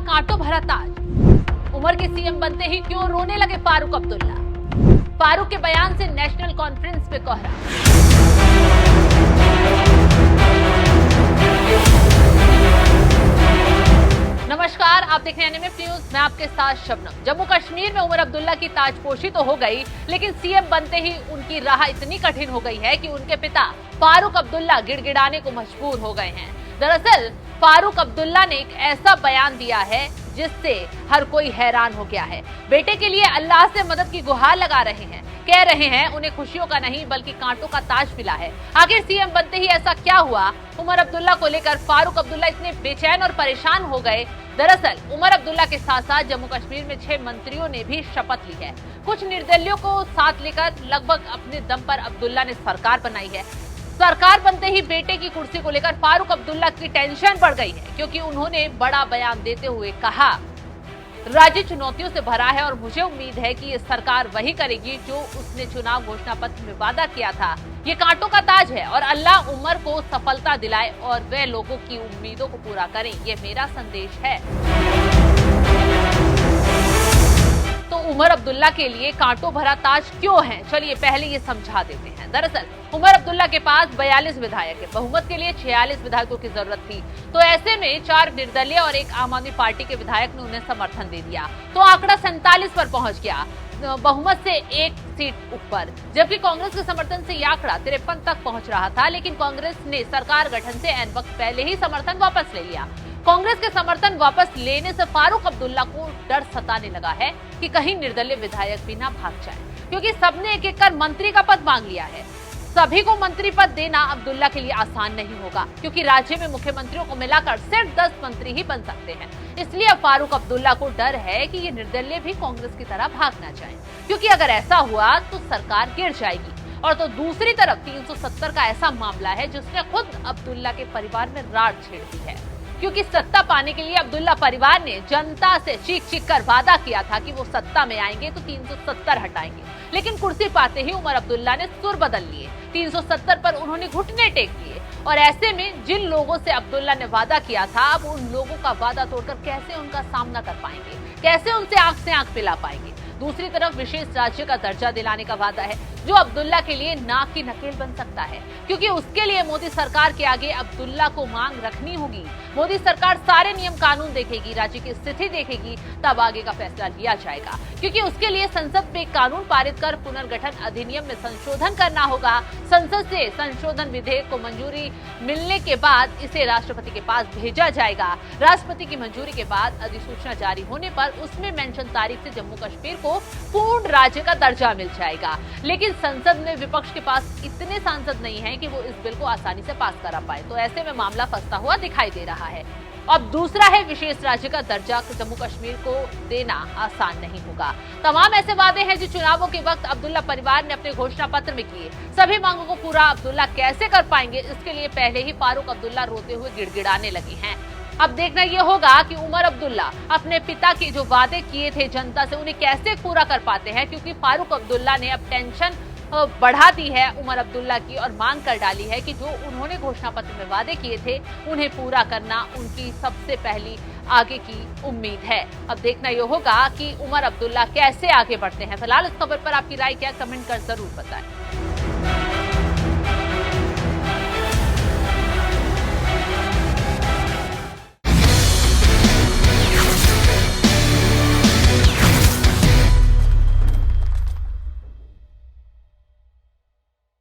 कांटों भरा ताज। उमर के सीएम बनते ही क्यों रोने लगे फारूक अब्दुल्ला। फारूक के बयान से नेशनल कॉन्फ्रेंस पे कोहरा। नमस्कार, आप देख रहे हैं एनएमएफ न्यूज, मैं आपके साथ शबनम। जम्मू कश्मीर में उमर अब्दुल्ला की ताजपोशी तो हो गई, लेकिन सीएम बनते ही उनकी राह इतनी कठिन हो गई है कि उनके पिता फारूक अब्दुल्ला गिड़गिड़ाने को मजबूर हो गए हैं। दरअसल फारूक अब्दुल्ला ने एक ऐसा बयान दिया है जिससे हर कोई हैरान हो गया है। बेटे के लिए अल्लाह से मदद की गुहार लगा रहे हैं, कह रहे हैं उन्हें खुशियों का नहीं बल्कि कांटों का ताज मिला है। आखिर सीएम बनते ही ऐसा क्या हुआ? उमर अब्दुल्ला को लेकर फारूक अब्दुल्ला इतने बेचैन और परेशान हो गए। दरअसल उमर अब्दुल्ला के साथ साथ जम्मू कश्मीर में 6 मंत्रियों ने भी शपथ ली है। कुछ निर्दलियों को साथ लेकर लगभग अपने दम पर अब्दुल्ला ने सरकार बनाई है। सरकार बनते ही बेटे की कुर्सी को लेकर फारूक अब्दुल्ला की टेंशन बढ़ गई है, क्योंकि उन्होंने बड़ा बयान देते हुए कहा, राज्य चुनौतियों से भरा है और मुझे उम्मीद है कि ये सरकार वही करेगी जो उसने चुनाव घोषणा पत्र में वादा किया था। ये कांटों का ताज है और अल्लाह उमर को सफलता दिलाए और वे लोगों की उम्मीदों को पूरा करें, ये मेरा संदेश है। तो उमर अब्दुल्ला के लिए कांटों भरा ताज क्यों है, चलिए पहले ये समझा देते हैं। दरअसल उमर अब्दुल्ला के पास 42 विधायक है, बहुमत के लिए 46 विधायकों की जरूरत थी। तो ऐसे में 4 निर्दलीय और 1 आम आदमी पार्टी के विधायक ने उन्हें समर्थन दे दिया, तो आंकड़ा 47 पर पहुंच गया, बहुमत से 1 सीट ऊपर। जबकि कांग्रेस के समर्थन से यह आंकड़ा 53 तक पहुंच रहा था, लेकिन कांग्रेस ने सरकार गठन से ऐन वक्त पहले ही समर्थन वापस ले लिया। कांग्रेस के समर्थन वापस लेने से फारूक अब्दुल्ला को डर सताने लगा है कि कहीं निर्दलीय विधायक भी ना भाग जाए, क्योंकि सबने एक एक कर मंत्री का पद मांग लिया है। सभी को मंत्री पद देना अब्दुल्ला के लिए आसान नहीं होगा, क्योंकि राज्य में मुख्यमंत्रियों को मिलाकर सिर्फ 10 मंत्री ही बन सकते हैं। इसलिए अब फारूक अब्दुल्ला को डर है कि ये निर्दलीय भी कांग्रेस की तरह भाग ना जाए, क्योंकि अगर ऐसा हुआ तो सरकार गिर जाएगी। और तो दूसरी तरफ 370 का ऐसा मामला है जिसने खुद अब्दुल्ला के परिवार में राड़ छेड़ दी है, क्योंकि सत्ता पाने के लिए अब्दुल्ला परिवार ने जनता से चीख कर वादा किया था कि वो सत्ता में आएंगे तो 370 हटाएंगे, लेकिन कुर्सी पाते ही उमर अब्दुल्ला ने सुर बदल लिए। 370 पर उन्होंने घुटने टेक दिए, और ऐसे में जिन लोगों से अब्दुल्ला ने वादा किया था, अब उन लोगों का वादा तोड़कर कैसे उनका सामना कर पाएंगे, कैसे उनसे आंख से आंख मिला पाएंगे। दूसरी तरफ विशेष राज्य का दर्जा दिलाने का वादा है, जो अब्दुल्ला के लिए नाक की नकेल बन सकता है, क्योंकि उसके लिए मोदी सरकार के आगे अब्दुल्ला को मांग रखनी होगी। मोदी सरकार सारे नियम कानून देखेगी, राज्य की स्थिति देखेगी, तब आगे का फैसला लिया जाएगा, क्योंकि उसके लिए संसद में कानून पारित कर पुनर्गठन अधिनियम में संशोधन करना होगा। संसद से संशोधन विधेयक को मंजूरी मिलने के बाद इसे राष्ट्रपति के पास भेजा जाएगा। राष्ट्रपति की मंजूरी के बाद अधिसूचना जारी होने पर उसमें मेंशन तारीख से जम्मू कश्मीर को पूर्ण राज्य का दर्जा मिल जाएगा। लेकिन संसद में विपक्ष के पास इतने सांसद नहीं हैं कि वो इस बिल को आसानी से पास करा पाए, तो ऐसे में मामला फंसता हुआ दिखाई दे रहा है। अब दूसरा है विशेष राज्य का दर्जा जम्मू कश्मीर को देना आसान नहीं होगा। तमाम ऐसे वादे हैं जो चुनावों के वक्त अब्दुल्ला परिवार ने अपने घोषणा पत्र में किए, सभी मांगों को पूरा अब्दुल्ला कैसे कर पाएंगे, इसके लिए पहले ही फारूक अब्दुल्ला रोते हुए गिड़गिड़ाने लगे हैं। अब देखना यह होगा कि उमर अब्दुल्ला अपने पिता के जो वादे किए थे जनता से, उन्हें कैसे पूरा कर पाते हैं, क्योंकि फारूक अब्दुल्ला ने अब टेंशन बढ़ा दी है उमर अब्दुल्ला की, और मांग कर डाली है कि जो उन्होंने घोषणा पत्र में वादे किए थे उन्हें पूरा करना उनकी सबसे पहली आगे की उम्मीद है। अब देखना यह होगा कि उमर अब्दुल्ला कैसे आगे बढ़ते हैं। फिलहाल इस खबर पर आपकी राय क्या, कमेंट कर जरूर बताएं।